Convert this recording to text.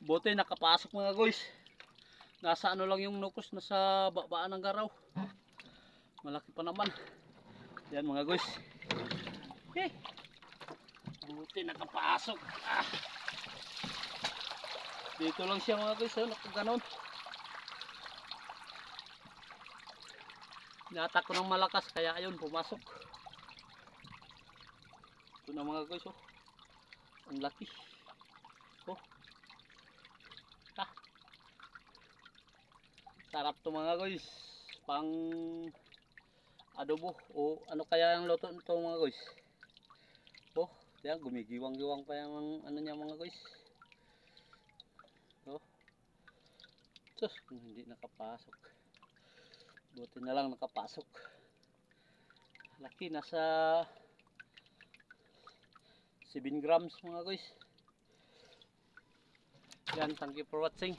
Buti nakapasok mga guys. Nasa ano lang yung nukos, nasa babaan ng garaw. Malaki pa naman. Yan mga guys. Okay. Buti nakapasok. Dito lang siya mga guys, nakaganon. Inatak ko ng malakas kaya ayun pumasok. Ito na mga guys, ang laki. Sarap to mga guys, pang adobo o ano kaya ang luto nito mga guys. Yan gumigiwang-giwang pa yung ano niya mga guys. Sus, hindi nakapasok. Buti na lang nakapasok. Laki, nasa 7 grams mga guys. Yan, thank you for watching.